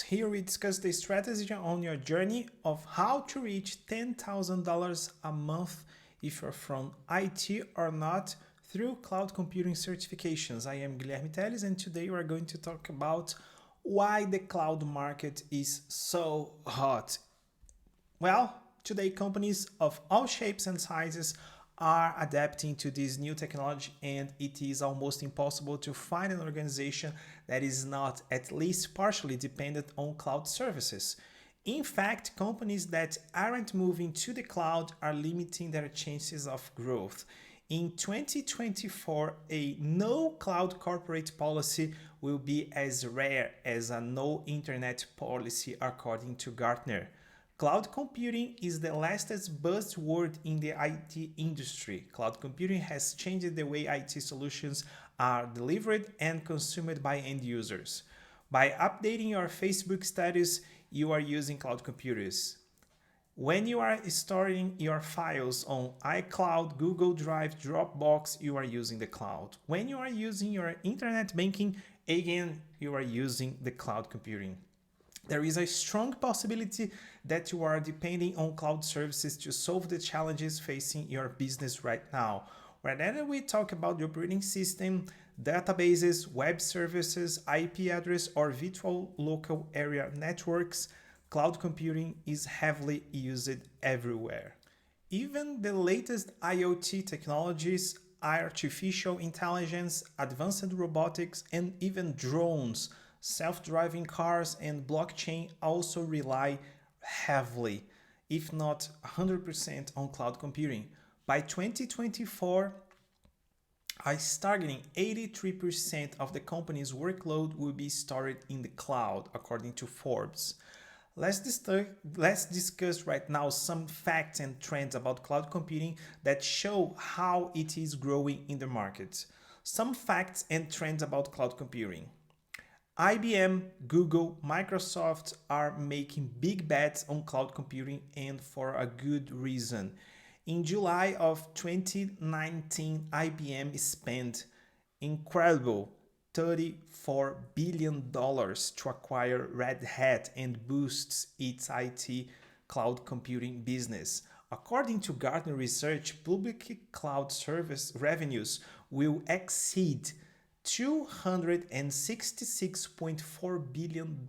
Here we discuss the strategy on your journey of how to reach $10,000 a month if you're from IT or not through cloud computing certifications. I am Guilherme Teles, and today we're going to talk about why the cloud market is so hot. Well, today companies of all shapes and sizes are adapting to this new technology, and it is almost impossible to find an organization that is not at least partially dependent on cloud services. In fact, companies that aren't moving to the cloud are limiting their chances of growth. In 2024, a no cloud corporate policy will be as rare as a no internet policy, according to Gartner. Cloud computing is the latest buzzword in the IT industry. Cloud computing has changed the way IT solutions are delivered and consumed by end users. By updating your Facebook status, you are using cloud computers. When you are storing your files on iCloud, Google Drive, Dropbox, you are using the cloud. When you are using your internet banking, again, you are using the cloud computing. There is a strong possibility that you are depending on cloud services to solve the challenges facing your business right now. Whenever we talk about the operating system, databases, web services, IP address, or virtual local area networks, cloud computing is heavily used everywhere. Even the latest IoT technologies, artificial intelligence, advanced robotics, and even drones, self-driving cars, and blockchain also rely heavily, if not 100%, on cloud computing. By 2024, a staggering 83% of the company's workload will be stored in the cloud, according to Forbes. Let's discuss right now some facts and trends about cloud computing that show how it is growing in the market. Some facts and trends about cloud computing. IBM, Google, Microsoft are making big bets on cloud computing, and for a good reason. In July of 2019, IBM spent incredible $34 billion to acquire Red Hat and boosts its IT cloud computing business. According to Gartner research, public cloud service revenues will exceed $266.4 billion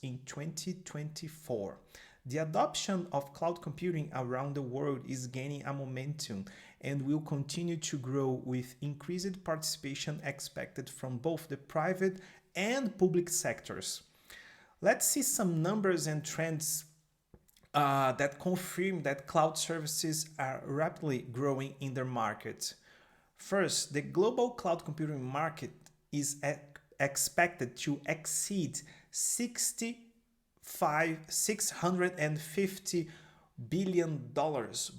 in 2024. The adoption of cloud computing around the world is gaining a momentum and will continue to grow, with increased participation expected from both the private and public sectors. Let's see some numbers and trends that confirm that cloud services are rapidly growing in their market. First, the global cloud computing market is expected to exceed $650 billion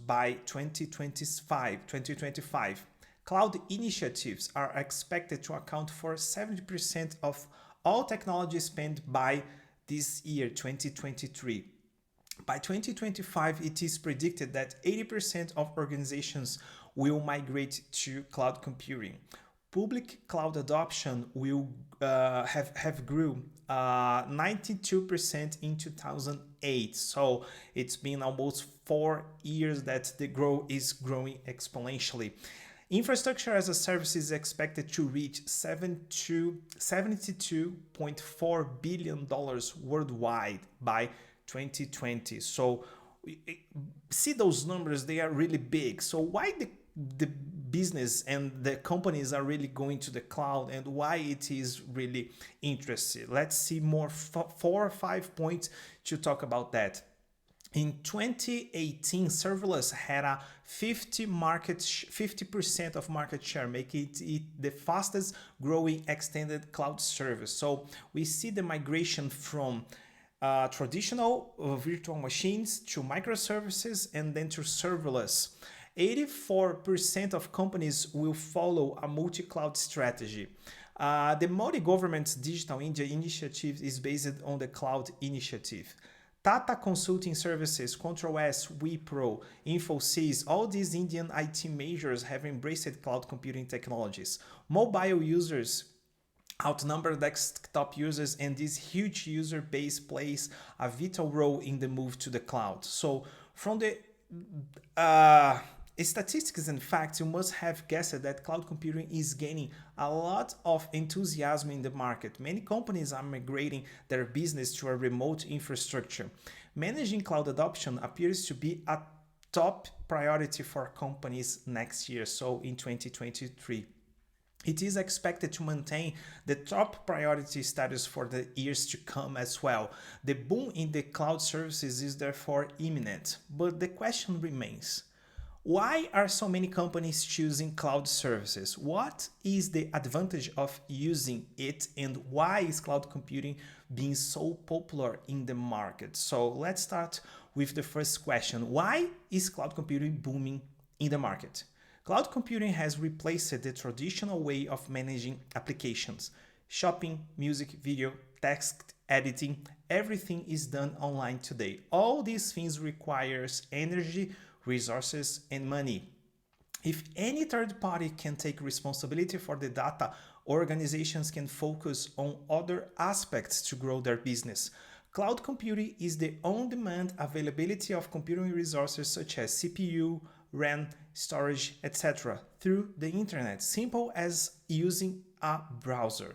by 2025. Cloud initiatives are expected to account for 70% of all technology spent by this year, 2023. By 2025, it is predicted that 80% of organizations will migrate to cloud computing. Public cloud adoption will have grew 92% in 2008. So it's been almost 4 years that the growth is growing exponentially. Infrastructure as a service is expected to reach $72.4 billion worldwide by 2020. So see those numbers, they are really big. So why the business and the companies are really going to the cloud, and why it is really interesting? Let's see more 4 or 5 points to talk about that. In 2018, serverless had a 50% of market share, making it the fastest growing extended cloud service. So we see the migration from traditional virtual machines to microservices and then to serverless. 84% of companies will follow a multi-cloud strategy. The Modi government's Digital India initiative is based on the cloud initiative. Tata Consulting Services, Control S, Wipro, Infosys, all these Indian IT majors have embraced cloud computing technologies. Mobile users outnumber desktop users, and this huge user base plays a vital role in the move to the cloud. So from the statistics and facts, you must have guessed that cloud computing is gaining a lot of enthusiasm in the market. Many companies are migrating their business to a remote infrastructure. Managing cloud adoption appears to be a top priority for companies next year, so in 2023. It is expected to maintain the top priority status for the years to come as well. The boom in the cloud services is therefore imminent, but the question remains: why are so many companies choosing cloud services? What is the advantage of using it, and why is cloud computing being so popular in the market? So let's start with the first question. Why is cloud computing booming in the market? Cloud computing has replaced the traditional way of managing applications. Shopping, music, video, text editing, everything is done online today. All these things requires energy, resources, and money. If any third party can take responsibility for the data, organizations can focus on other aspects to grow their business. Cloud computing is the on-demand availability of computing resources such as CPU, RAM, storage, etc. through the internet, simple as using a browser.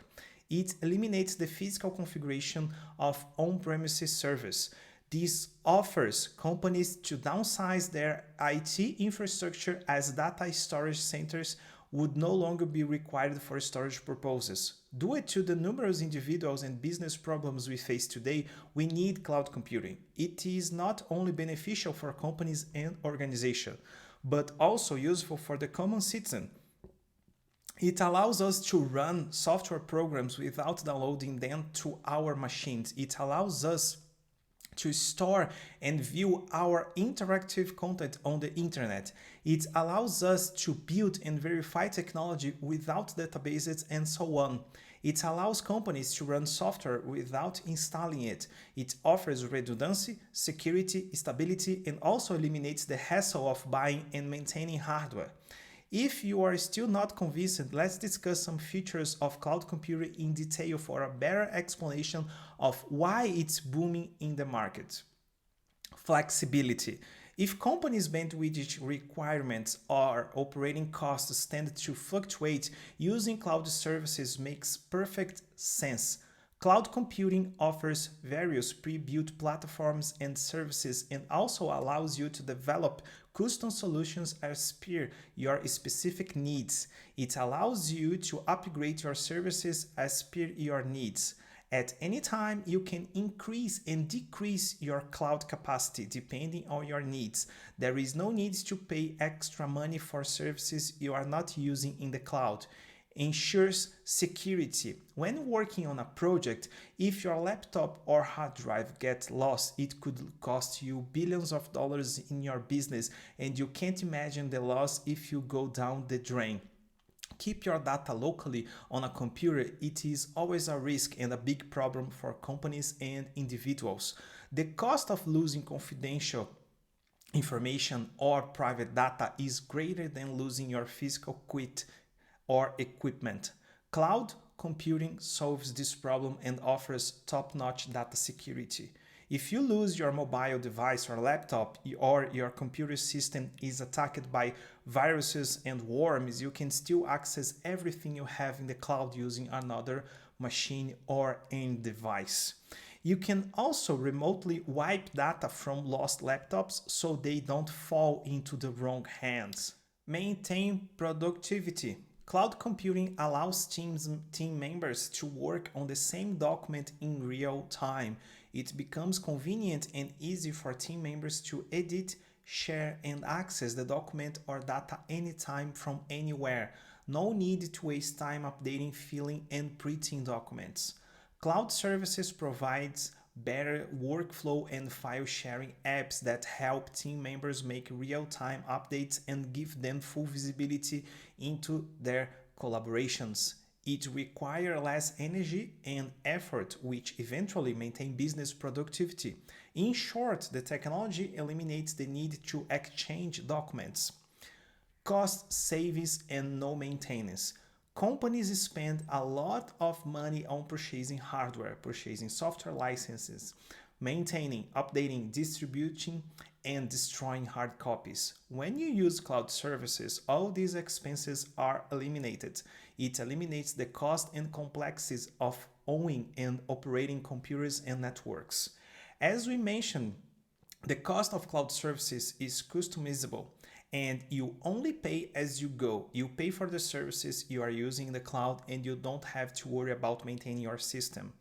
It eliminates the physical configuration of on-premises servers. This offers companies to downsize their IT infrastructure, as data storage centers would no longer be required for storage purposes. Due to the numerous individuals and business problems we face today, we need cloud computing. It is not only beneficial for companies and organizations, but also useful for the common citizen. It allows us to run software programs without downloading them to our machines. It allows us to store and view our interactive content on the internet. It allows us to build and verify technology without databases and so on. It allows companies to run software without installing it. It offers redundancy, security, stability, and also eliminates the hassle of buying and maintaining hardware. If you are still not convinced, let's discuss some features of cloud computing in detail for a better explanation of why it's booming in the market. Flexibility. If companies' bandwidth requirements or operating costs tend to fluctuate, using cloud services makes perfect sense. Cloud computing offers various pre-built platforms and services, and also allows you to develop custom solutions as per your specific needs. It allows you to upgrade your services as per your needs. At any time, you can increase and decrease your cloud capacity depending on your needs. There is no need to pay extra money for services you are not using in the cloud. Ensures security. When working on a project, if your laptop or hard drive gets lost, it could cost you billions of dollars in your business, and you can't imagine the loss if you go down the drain. Keep your data locally on a computer. It is always a risk and a big problem for companies and individuals. The cost of losing confidential information or private data is greater than losing your physical kit or equipment. Cloud computing solves this problem and offers top-notch data security. If you lose your mobile device or laptop, or your computer system is attacked by viruses and worms, you can still access everything you have in the cloud using another machine or end device. You can also remotely wipe data from lost laptops so they don't fall into the wrong hands. Maintain productivity. Cloud computing allows team members to work on the same document in real time. It becomes convenient and easy for team members to edit, share, and access the document or data anytime from anywhere. No need to waste time updating, filling, and printing documents. Cloud services provides better workflow and file sharing apps that help team members make real-time updates and give them full visibility into their collaborations. It requires less energy and effort, which eventually maintain business productivity. In short, the technology eliminates the need to exchange documents. Cost savings and no maintenance. Companies spend a lot of money on purchasing hardware, purchasing software licenses, maintaining, updating, distributing, and destroying hard copies. When you use cloud services, all these expenses are eliminated. It eliminates the cost and complexities of owning and operating computers and networks. As we mentioned, the cost of cloud services is customizable and you only pay as you go. You pay for the services you are using in the cloud and you don't have to worry about maintaining your system.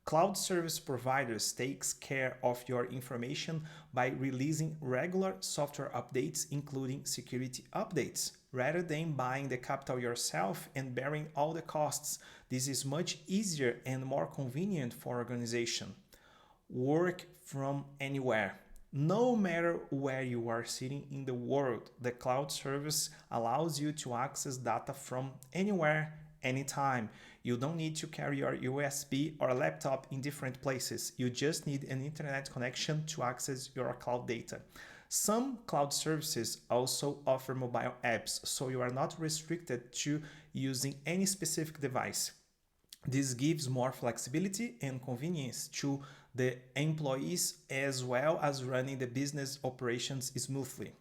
Cloud service providers takes care of your information by releasing regular software updates, including security updates. Rather than buying the capital yourself and bearing all the costs, this is much easier and more convenient for organization. Work from anywhere. No matter where you are sitting in the world, the cloud service allows you to access data from anywhere, anytime. You don't need to carry your USB or laptop in different places. You just need an internet connection to access your cloud data. Some cloud services also offer mobile apps, so you are not restricted to using any specific device. This gives more flexibility and convenience to the employees as well as running the business operations smoothly.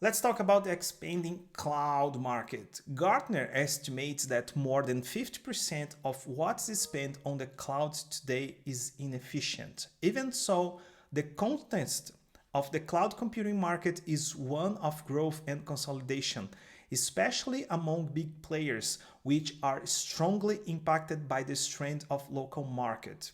Let's talk about the expanding cloud market. Gartner estimates that more than 50% of what's spent on the cloud today is inefficient. Even so, the context of the cloud computing market is one of growth and consolidation, especially among big players, which are strongly impacted by this trend of local market.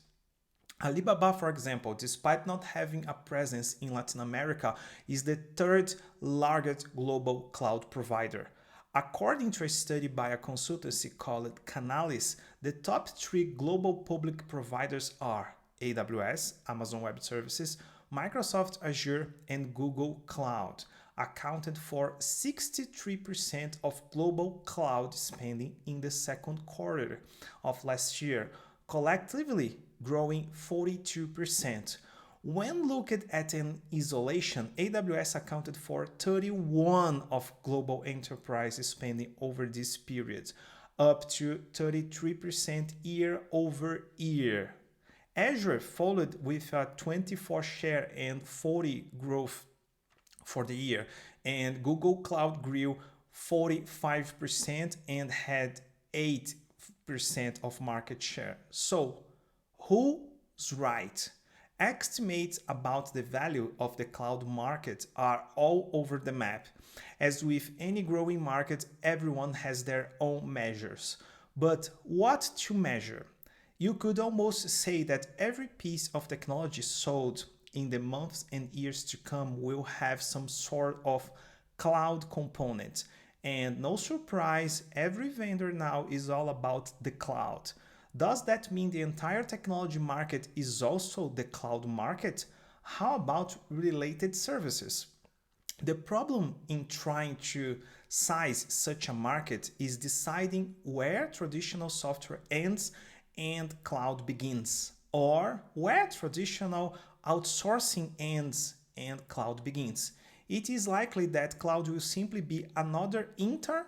Alibaba, for example, despite not having a presence in Latin America, is the third largest global cloud provider. According to a study by a consultancy called Canalys, the top three global public providers are AWS, Amazon Web Services, Microsoft Azure, and Google Cloud, accounted for 63% of global cloud spending in the second quarter of last year, collectively growing 42%. When looked at in isolation, AWS accounted for 31% of global enterprise spending over this period, up to 33% year over year. Azure followed with a 24% share and 40% growth for the year, and Google Cloud grew 45% and had 8% of market share. So, who's right? Estimates about the value of the cloud market are all over the map. As with any growing market, everyone has their own measures. But what to measure? You could almost say that every piece of technology sold in the months and years to come will have some sort of cloud component. And no surprise, every vendor now is all about the cloud. Does that mean the entire technology market is also the cloud market? How about related services? The problem in trying to size such a market is deciding where traditional software ends and cloud begins, or where traditional outsourcing ends and cloud begins. It is likely that cloud will simply be another inter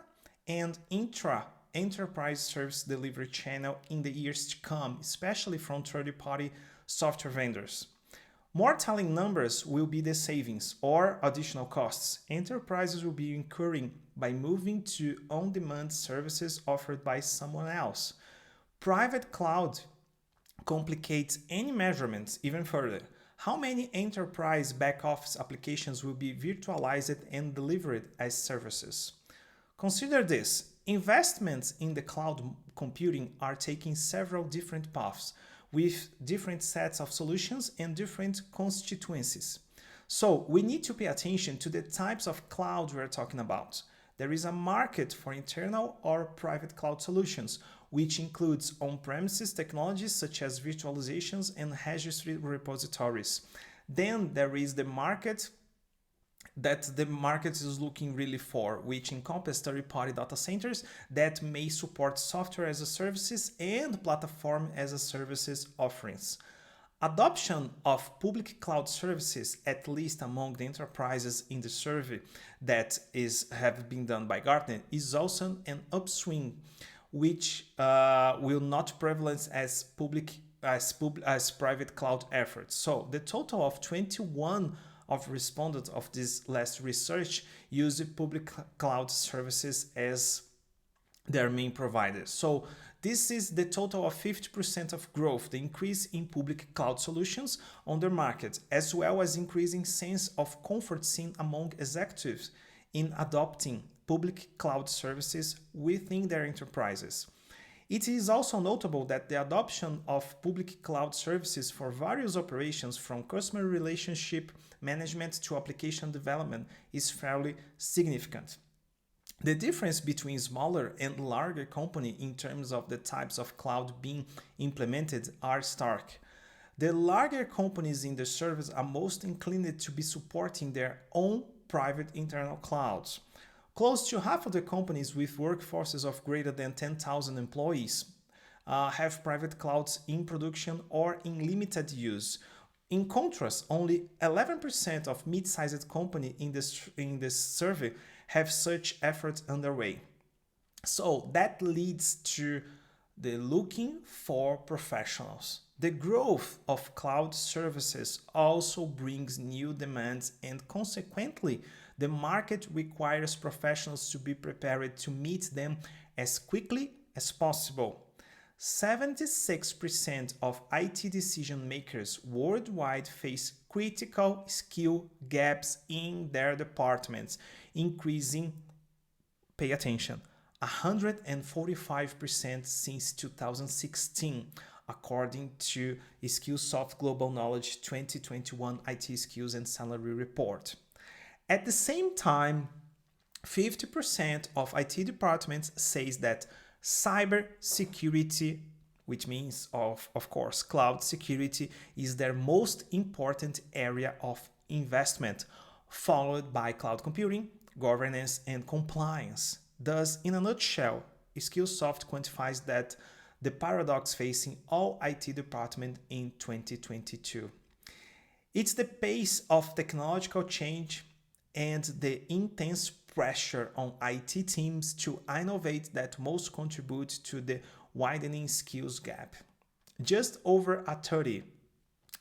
and intra enterprise service delivery channel in the years to come, especially from third-party software vendors. More telling numbers will be the savings or additional costs enterprises will be incurring by moving to on-demand services offered by someone else. Private cloud complicates any measurements even further. How many enterprise back-office applications will be virtualized and delivered as services? Consider this. Investments in the cloud computing are taking several different paths with different sets of solutions and different constituencies. So we need to pay attention to the types of cloud we're talking about. There is a market for internal or private cloud solutions, which includes on-premises technologies such as virtualizations and registry repositories. Then there is the market that the market is looking really for, which encompass third-party data centers that may support software as a services and platform as a services offerings. Adoption of public cloud services, at least among the enterprises in the survey that have been done by Gartner, is also an upswing, which will not prevalent as private cloud efforts. So the total of 21 of respondents of this last research used public cloud services as their main providers. So this is the total of 50% of growth, the increase in public cloud solutions on the market, as well as increasing sense of comfort seen among executives in adopting public cloud services within their enterprises. It is also notable that the adoption of public cloud services for various operations from customer relationship management to application development is fairly significant. The difference between smaller and larger companies in terms of the types of cloud being implemented are stark. The larger companies in the service are most inclined to be supporting their own private internal clouds. Close to half of the companies with workforces of greater than 10,000 employees have private clouds in production or in limited use. In contrast, only 11% of mid-sized companies in this survey have such efforts underway. So that leads to the looking for professionals. The growth of cloud services also brings new demands, and consequently, the market requires professionals to be prepared to meet them as quickly as possible. 76% of IT decision makers worldwide face critical skill gaps in their departments, increasing, pay attention, 145% since 2016, according to Skillsoft Global Knowledge 2021 IT Skills and Salary Report. At the same time, 50% of IT departments says that cyber security, which means of course cloud security, is their most important area of investment, followed by cloud computing, governance, and compliance. Thus, in a nutshell, Skillsoft quantifies that the paradox facing all IT departments in 2022. It's the pace of technological change and the intense pressure on IT teams to innovate that most contribute to the widening skills gap. Just over a 30,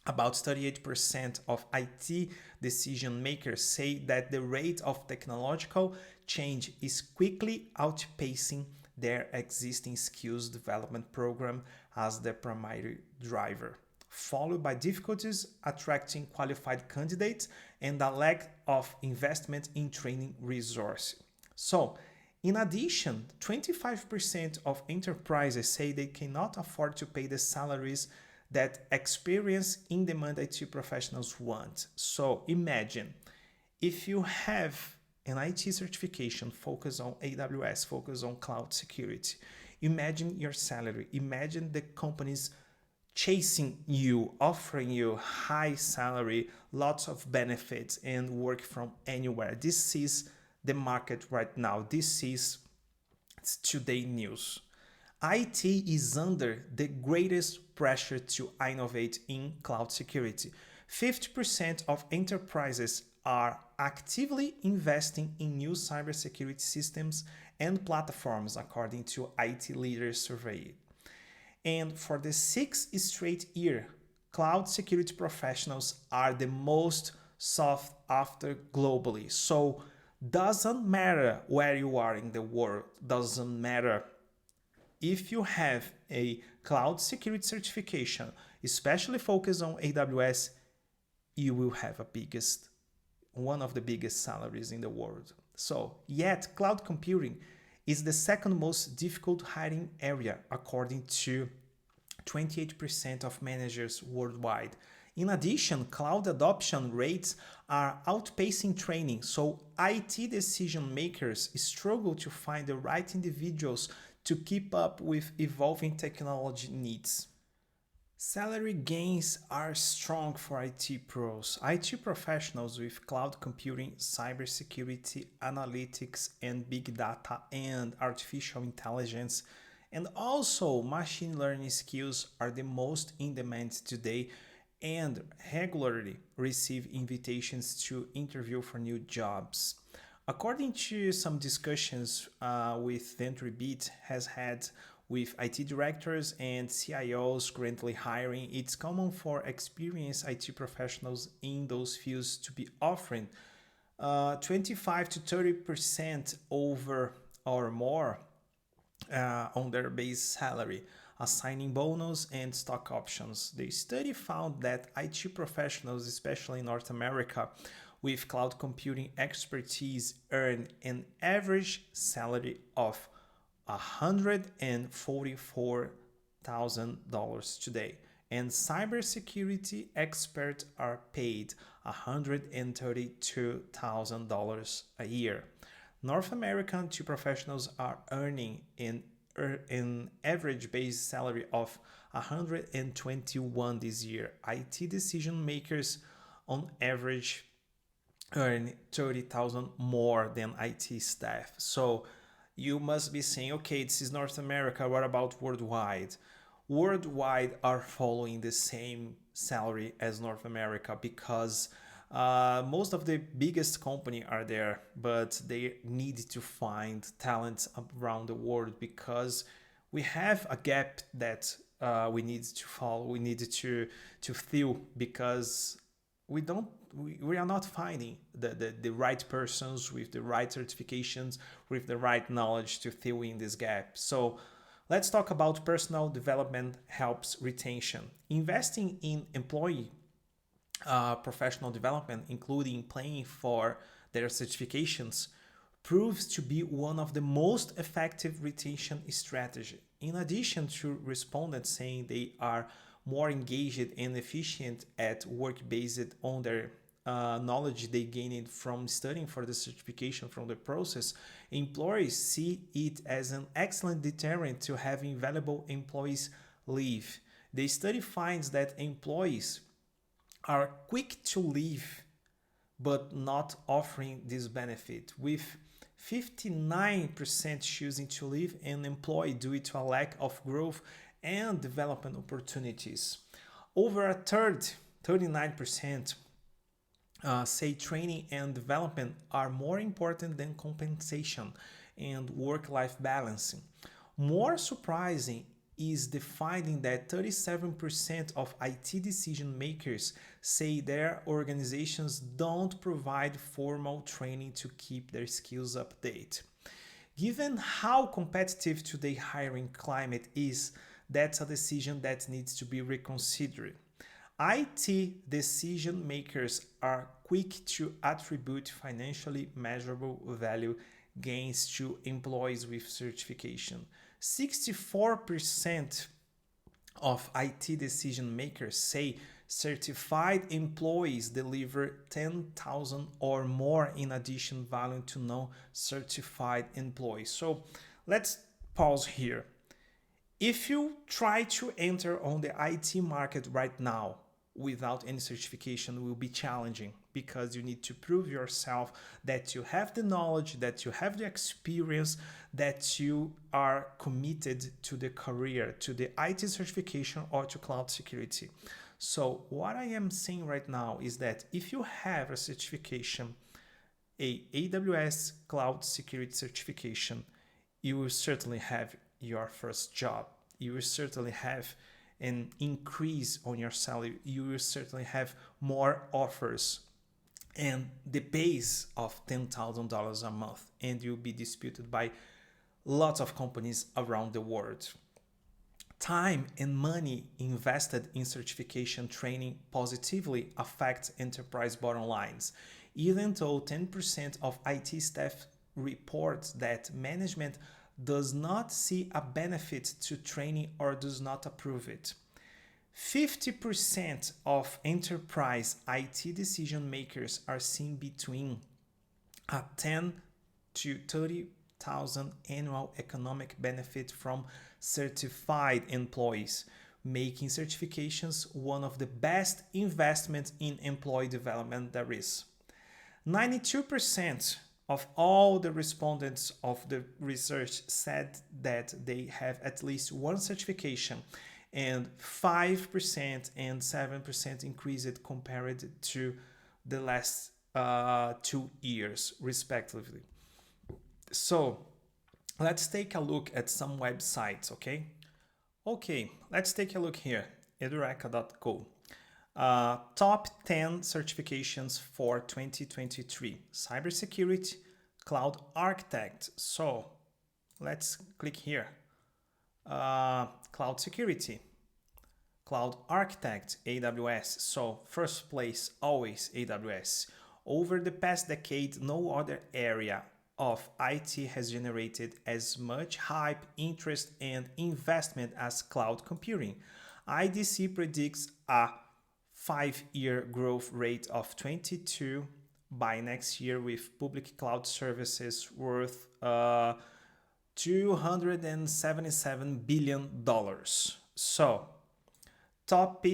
about 38% of IT decision makers say that the rate of technological change is quickly outpacing their existing skills development program as the primary driver, followed by difficulties attracting qualified candidates and a lack of investment in training resources. So, in addition, 25% of enterprises say they cannot afford to pay the salaries that experienced in-demand IT professionals want. So imagine if you have an IT certification focused on AWS, focused on cloud security. Imagine your salary. Imagine the companies chasing you, offering you high salary, lots of benefits, and work from anywhere. This is the market right now. This is today news. IT is under the greatest pressure to innovate in cloud security. 50% of enterprises are actively investing in new cybersecurity systems and platforms, according to IT Leaders Survey. And for the sixth straight year, cloud security professionals are the most sought after globally. So doesn't matter where you are in the world, doesn't matter if you have a cloud security certification, especially focused on AWS, you will have one of the biggest salaries in the world. So, yet cloud computing is the second most difficult hiring area, according to 28% of managers worldwide. In addition, cloud adoption rates are outpacing training, so IT decision makers struggle to find the right individuals to keep up with evolving technology needs. Salary gains are strong for IT pros. IT professionals with cloud computing, cybersecurity, analytics, and big data and artificial intelligence, and also machine learning skills are the most in demand today, and regularly receive invitations to interview for new jobs. According to some discussions with VentureBeat has had with IT directors and CIOs currently hiring, it's common for experienced IT professionals in those fields to be offering 25 to 30% over or more on their base salary, assigning bonus and stock options. The study found that IT professionals, especially in North America, with cloud computing expertise earn an average salary of $144,000 today, and cybersecurity experts are paid $132,000 a year. North American IT professionals are earning an average base salary of 121 this year. IT decision makers on average earn 30,000 more than IT staff. So you must be saying, okay, this is North America. What about worldwide? Worldwide are following the same salary as North America because most of the biggest company are there, but they need to find talent around the world because we have a gap that we need to follow. We need to fill because we are not finding the right persons with the right certifications, with the right knowledge to fill in this gap. So let's talk about personal development helps retention. Investing in employee professional development, including paying for their certifications, proves to be one of the most effective retention strategy. In addition to respondents saying they are more engaged and efficient at work based on their knowledge they gained from studying for the certification from the process, employers see it as an excellent deterrent to having valuable employees leave. The study finds that employees are quick to leave but not offering this benefit, with 59% choosing to leave an employee due to a lack of growth and development opportunities. Over a third, 39%, say training and development are more important than compensation and work-life balancing. More surprising is the finding that 37% of IT decision makers say their organizations don't provide formal training to keep their skills updated. Given how competitive today's hiring climate is, that's a decision that needs to be reconsidered. IT decision makers are quick to attribute financially measurable value gains to employees with certification. 64% of IT decision makers say certified employees deliver 10,000 or more in addition value to non-certified employees. So let's pause here. If you try to enter on the IT market right now without any certification, it will be challenging because you need to prove yourself that you have the knowledge, that you have the experience, that you are committed to the career, to the IT certification or to cloud security. So what I am saying right now is that if you have a certification, a AWS cloud security certification, you will certainly have your first job. You will certainly have an increase on your salary. You will certainly have more offers and the base of $10,000 a month, and you'll be disputed by lots of companies around the world. Time and money invested in certification training positively affects enterprise bottom lines, even though 10% of IT staff report that management does not see a benefit to training or does not approve it. 50% of enterprise IT decision makers are seeing between a 10 to 30,000 annual economic benefit from certified employees, making certifications one of the best investments in employee development there is. 92% of all the respondents of the research said that they have at least one certification, and 5% and 7% increased compared to the last 2 years, respectively. So let's take a look at some websites, okay? Okay, let's take a look here, edureka.co. Top 10 certifications for 2023. Cybersecurity, Cloud Architect. So let's click here. Cloud Security, Cloud Architect, AWS. So first place, always AWS. Over the past decade, no other area of IT has generated as much hype, interest, and investment as cloud computing. IDC predicts a 5-year growth rate of 22 by next year, with public cloud services worth $277 billion. So, top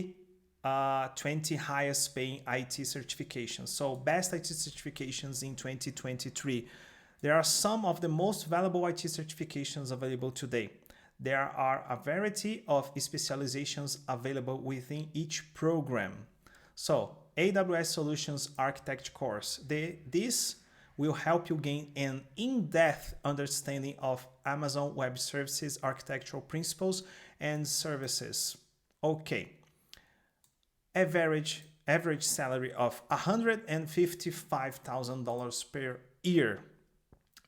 20 highest paying IT certifications. So, best IT certifications in 2023. There are some of the most valuable IT certifications available today. There are a variety of specializations available within each program. So, AWS Solutions Architect course. This will help you gain an in-depth understanding of Amazon Web Services architectural principles and services. Okay. Average salary of $155,000 per year.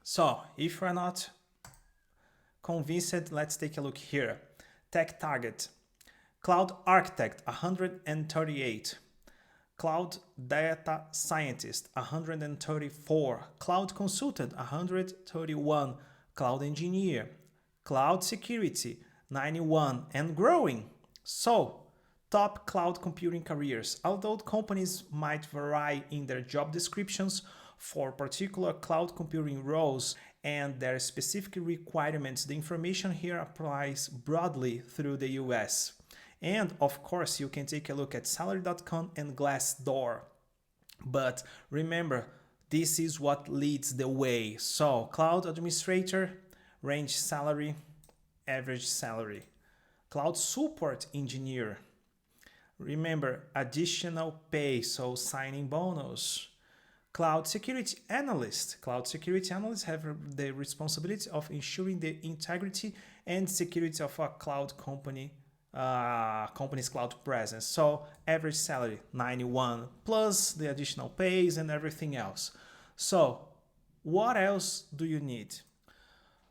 So, if you're not convinced, let's take a look here. Tech Target. Cloud Architect, 138. Cloud Data Scientist, 134. Cloud Consultant, 131. Cloud Engineer. Cloud Security, 91. And growing. So, top cloud computing careers. Although companies might vary in their job descriptions for particular cloud computing roles and their specific requirements, the information here applies broadly through the US. And of course, you can take a look at salary.com and Glassdoor. But remember, this is what leads the way. So, cloud administrator, range salary, average salary. Cloud support engineer. Remember, additional pay, so signing bonus. Cloud security analyst. Cloud security analysts have the responsibility of ensuring the integrity and security of a cloud company's cloud presence. So average salary 91 plus the additional pays and everything else. So what else do you need?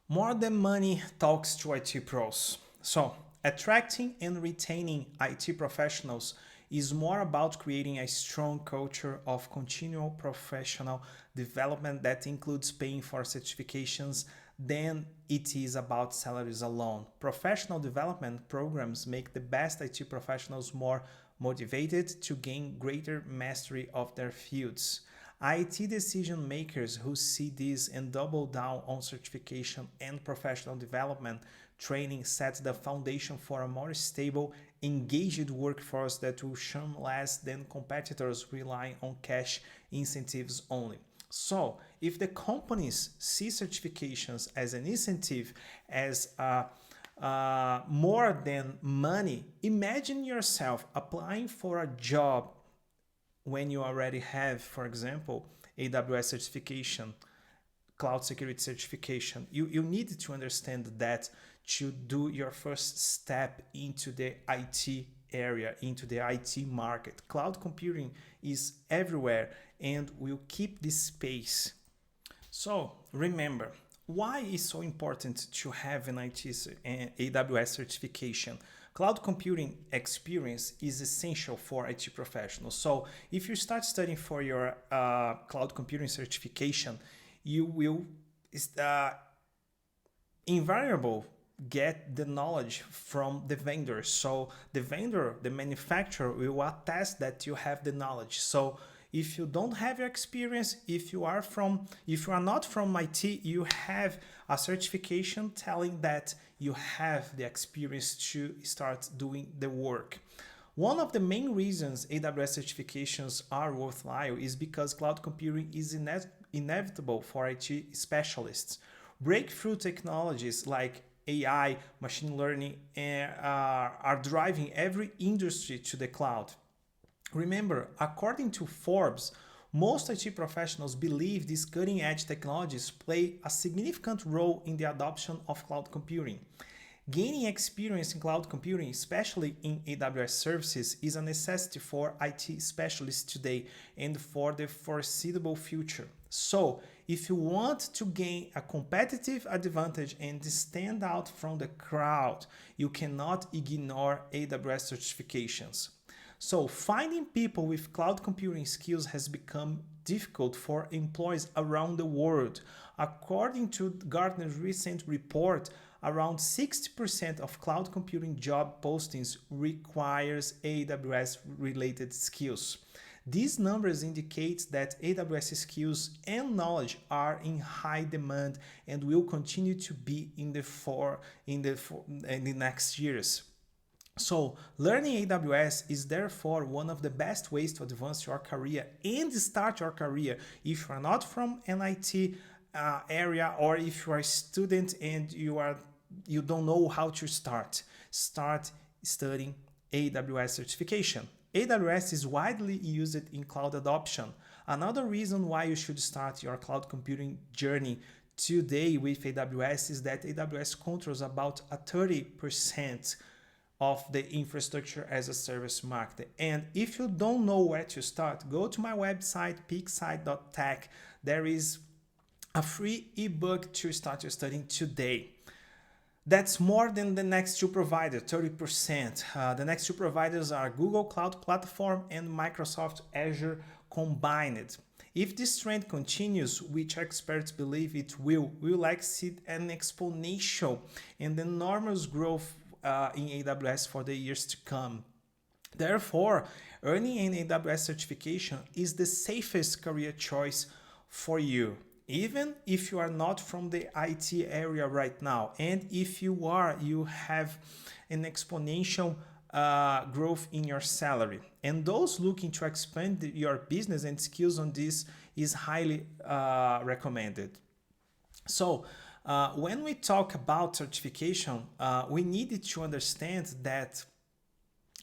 More than money talks to IT pros. So attracting and retaining IT professionals is more about creating a strong culture of continual professional development that includes paying for certifications than it is about salaries alone. Professional development programs make the best IT professionals more motivated to gain greater mastery of their fields. IT decision makers who see this and double down on certification and professional development training sets the foundation for a more stable, engaged workforce that will shun less than competitors relying on cash incentives only. So, if the companies see certifications as an incentive, as more than money, imagine yourself applying for a job when you already have, for example, AWS certification, cloud security certification. You need to understand that to do your first step into the IT area, into the IT market. Cloud computing is everywhere and will keep this space. So remember, why is so important to have an AWS certification? Cloud computing experience is essential for IT professionals. So if you start studying for your cloud computing certification, you will invariably get the knowledge from the vendor. So the vendor, the manufacturer will attest that you have the knowledge. So if you don't have your experience, if you are not from IT, you have a certification telling that you have the experience to start doing the work. One of the main reasons AWS certifications are worthwhile is because cloud computing is inevitable for IT specialists. Breakthrough technologies like AI, machine learning are driving every industry to the cloud. Remember, according to Forbes, most IT professionals believe these cutting-edge technologies play a significant role in the adoption of cloud computing. Gaining experience in cloud computing, especially in AWS services, is a necessity for IT specialists today and for the foreseeable future. So, if you want to gain a competitive advantage and stand out from the crowd, you cannot ignore AWS certifications. So, finding people with cloud computing skills has become difficult for employees around the world. According to Gartner's recent report, around 60% of cloud computing job postings requires AWS-related skills. These numbers indicate that AWS skills and knowledge are in high demand and will continue to be in the next years. So, learning AWS is therefore one of the best ways to advance your career and start your career if you are not from an IT area, or if you are a student and you don't know how to start studying AWS certification. AWS is widely used in cloud adoption. Another reason why you should start your cloud computing journey today with AWS is that AWS controls about 30% of the infrastructure as a service market. And if you don't know where to start, go to my website, peakside.tech. There is a free ebook to start your studying today. That's more than the next two providers, 30%. The next two providers are Google Cloud Platform and Microsoft Azure combined. If this trend continues, which experts believe it will, we will see an exponential and enormous growth in AWS for the years to come. Therefore, earning an AWS certification is the safest career choice for you. Even if you are not from the IT area right now, and if you are, you have an exponential growth in your salary. And those looking to expand your business and skills on this is highly recommended. So, when we talk about certification, we needed to understand that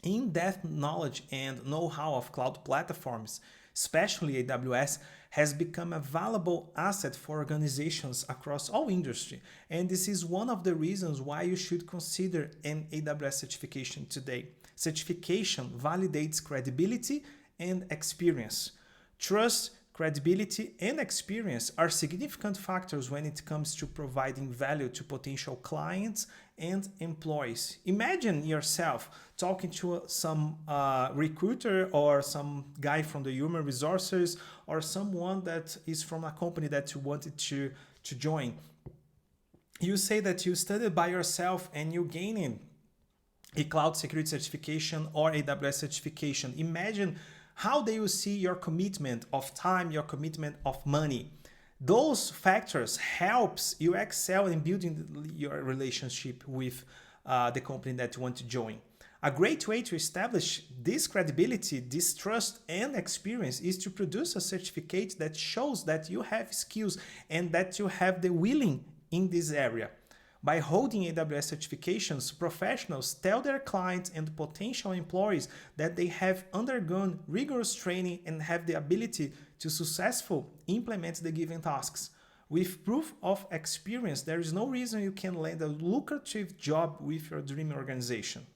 in-depth knowledge and know-how of cloud platforms, especially AWS, has become a valuable asset for organizations across all industry. And this is one of the reasons why you should consider an AWS certification today. Certification validates credibility and experience. Trust, credibility, and experience are significant factors when it comes to providing value to potential clients and employees. Imagine yourself talking to some recruiter or some guy from the human resources or someone that is from a company that you wanted to join. You say that you studied by yourself and you gaining a cloud security certification or AWS certification. Imagine how they will see your commitment of time, your commitment of money. Those factors helps you excel in building your relationship with the company that you want to join. A great way to establish this credibility, this trust and experience is to produce a certificate that shows that you have skills and that you have the willing in this area. By holding AWS certifications, professionals tell their clients and potential employees that they have undergone rigorous training and have the ability to successfully implement the given tasks. With proof of experience, there is no reason you can land a lucrative job with your dream organization.